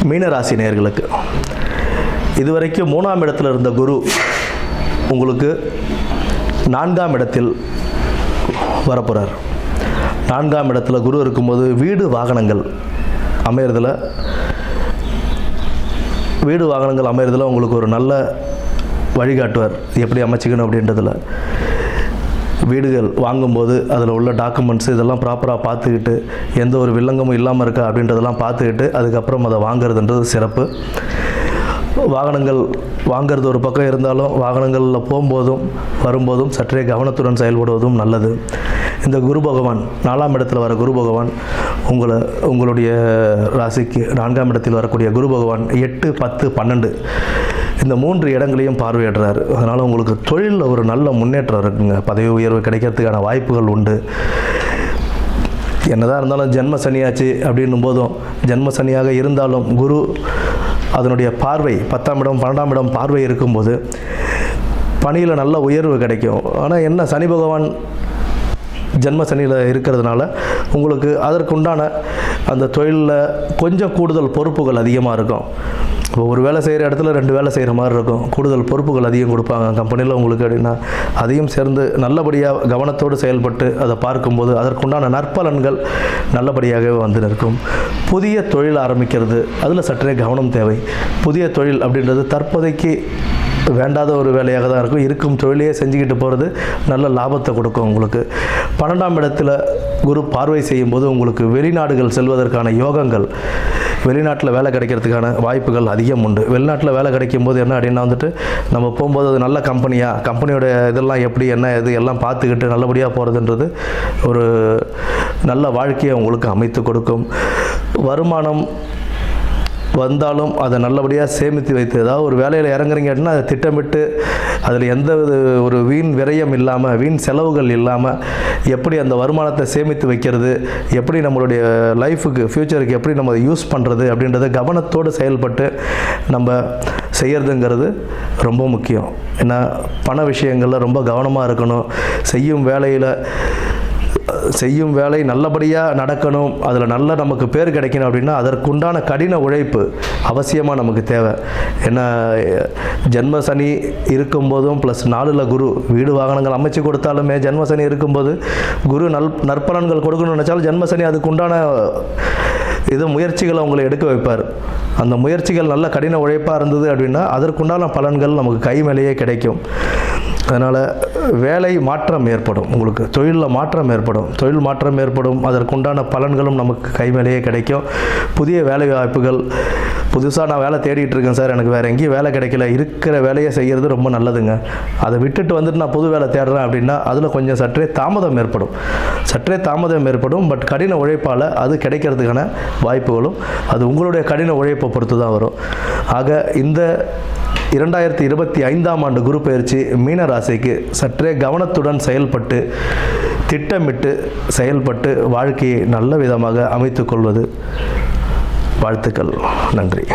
மீனராசி நேயர்களுக்கு இதுவரைக்கும் 3ஆம் இடத்தில் இருந்த குரு உங்களுக்கு 4ஆம் இடத்தில் வரப்போகிறார். 4ஆம் இடத்துல குரு இருக்கும்போது வீடு வாகனங்கள் அமையறதில் உங்களுக்கு ஒரு நல்ல வழிகாட்டுவார். எப்படி அமைச்சிக்கணும் அப்படின்றதில் வீடுகள் வாங்கும்போது அதில் உள்ள டாக்குமெண்ட்ஸ் இதெல்லாம் ப்ராப்பராக பார்த்துக்கிட்டு எந்த ஒரு வில்லங்கமும் இல்லாமல் இருக்கா அப்படின்றதெல்லாம் பார்த்துக்கிட்டு அதுக்கப்புறம் அதை வாங்கிறதுன்றது சிறப்பு. வாகனங்கள் வாங்கிறது ஒரு பக்கம் இருந்தாலும் வாகனங்களில் போகும்போதும் வரும்போதும் சற்றே கவனத்துடன் செயல்படுவதும் நல்லது. இந்த குரு பகவான் 4ஆம் இடத்தில் வர குரு பகவான் உங்களுடைய ராசிக்கு 4ஆம் இடத்தில் வரக்கூடிய குரு பகவான் 8, 10, 12 இந்த 3 இடங்களையும் பார்வையிடுறாரு. அதனால் உங்களுக்கு தொழிலில் ஒரு நல்ல முன்னேற்றம் இருக்குங்க. பதவி உயர்வு கிடைக்கிறதுக்கான வாய்ப்புகள் உண்டு. என்னதான் இருந்தாலும் ஜென்ம சனியாச்சு அப்படின்னும் போதும் ஜென்ம சனியாக இருந்தாலும் குரு அதனுடைய பார்வை 10ஆம் இடம் 12ஆம் இடம் பார்வை இருக்கும்போது பணியில் நல்ல உயர்வு கிடைக்கும். ஆனால் என்ன சனி பகவான் ஜென்ம சனியில் இருக்கிறதுனால உங்களுக்கு அதற்குண்டான அந்த தொழிலில் கொஞ்சம் கூடுதல் பொறுப்புகள் அதிகமாக இருக்கும். இப்போ ஒரு வேலை செய்கிற இடத்துல 2 வேலை செய்கிற மாதிரி இருக்கும். கூடுதல் பொறுப்புகள் அதிகம் கொடுப்பாங்க கம்பெனியில் உங்களுக்கு அப்படின்னா அதையும் சேர்ந்து நல்லபடியாக கவனத்தோடு செயல்பட்டு அதை பார்க்கும்போது அதற்குண்டான நற்பலன்கள் நல்லபடியாகவே வந்து நிற்கும். புதிய தொழில் ஆரம்பிக்கிறது அதில் சற்றே கவனம் தேவை. புதிய தொழில் அப்படின்றது தற்போதைக்கு வேண்டாத ஒரு வேலையாக தான் இருக்கும். இருக்கும் தொழிலையே செஞ்சுக்கிட்டு போகிறது நல்ல லாபத்தை கொடுக்கும். உங்களுக்கு 12ஆம் இடத்துல குரு பார்வை செய்யும்போது உங்களுக்கு வெளிநாடுகள் செல்வதற்கான யோகங்கள், வெளிநாட்டில் வேலை கிடைக்கிறதுக்கான வாய்ப்புகள் அதிகம் உண்டு. வெளிநாட்டில் வேலை கிடைக்கும் போது என்ன அப்படின்னா நம்ம போகும்போது அது நல்ல கம்பெனியோட இதெல்லாம் எப்படி என்ன இது எல்லாம் பார்த்துக்கிட்டு நல்லபடியாக போகிறதுன்றது ஒரு நல்ல வாழ்க்கையை உங்களுக்கு அமைத்து கொடுக்கும். வருமானம் வந்தாலும் அதை நல்லபடியாக சேமித்து வைத்து ஏதாவது ஒரு வேலையில் இறங்குறீங்க அப்படின்னா அதை திட்டமிட்டு அதில் எந்த ஒரு வீண் விரயம் இல்லாமல் வீண் செலவுகள் இல்லாமல் எப்படி அந்த வருமானத்தை சேமித்து வைக்கிறது, எப்படி நம்மளுடைய லைஃபுக்கு ஃப்யூச்சருக்கு எப்படி நம்ம அதை யூஸ் பண்ணுறது அப்படின்றத கவனத்தோடு செயல்பட்டு நம்ம செய்கிறதுங்கிறது ரொம்ப முக்கியம். ஏன்னா பண விஷயங்களில் ரொம்ப கவனமாக இருக்கணும். செய்யும் வேலை நல்லபடியாக நடக்கணும், அதில் நல்ல நமக்கு பேர் கிடைக்கணும் அப்படின்னா அதற்குண்டான கடின உழைப்பு அவசியமாக நமக்கு தேவை. ஏன்னா ஜென்ம சனி இருக்கும்போதும் +4ல் குரு வீடு வாகனங்கள் அமைச்சு கொடுத்தாலுமே ஜென்ம சனி இருக்கும்போது குரு நற்பலன்கள் கொடுக்கணும்னு நினச்சாலும் ஜென்ம சனி அதுக்குண்டான முயற்சிகளை உங்களை எடுக்க வைப்பார். அந்த முயற்சிகள் நல்ல கடின உழைப்பாக இருந்தது அப்படின்னா அதற்குண்டான பலன்கள் நமக்கு கை மேலேயே கிடைக்கும். அதனால் வேலை மாற்றம் ஏற்படும், உங்களுக்கு தொழிலில் மாற்றம் ஏற்படும், தொழில் மாற்றம் ஏற்படும். அதற்குண்டான பலன்களும் நமக்கு கை மேலேயே கிடைக்கும். புதிய வேலை வாய்ப்புகள், புதுசாக நான் வேலை தேடிட்டு இருக்கேன் சார், எனக்கு வேறு எங்கேயும் வேலை கிடைக்கல, இருக்கிற வேலையை செய்கிறது ரொம்ப நல்லதுங்க. அதை விட்டுட்டு வந்துட்டு நான் புது வேலை தேடுறேன் அப்படின்னா அதில் கொஞ்சம் சற்றே தாமதம் ஏற்படும். பட் கடின உழைப்பால் அது கிடைக்கிறதுக்கான வாய்ப்புகளும் அது உங்களுடைய கடின உழைப்பை பொறுத்து தான் வரும். ஆக இந்த 2025ஆம் ஆண்டு குரு பயிற்சி மீன ராசிக்கு சற்றே கவனத்துடன் செயல்பட்டு திட்டமிட்டு செயல்பட்டு வாழ்க்கையை நல்ல விதமாக அமைத்துக்கொள்வது வாழ்த்துக்கள். நன்றி.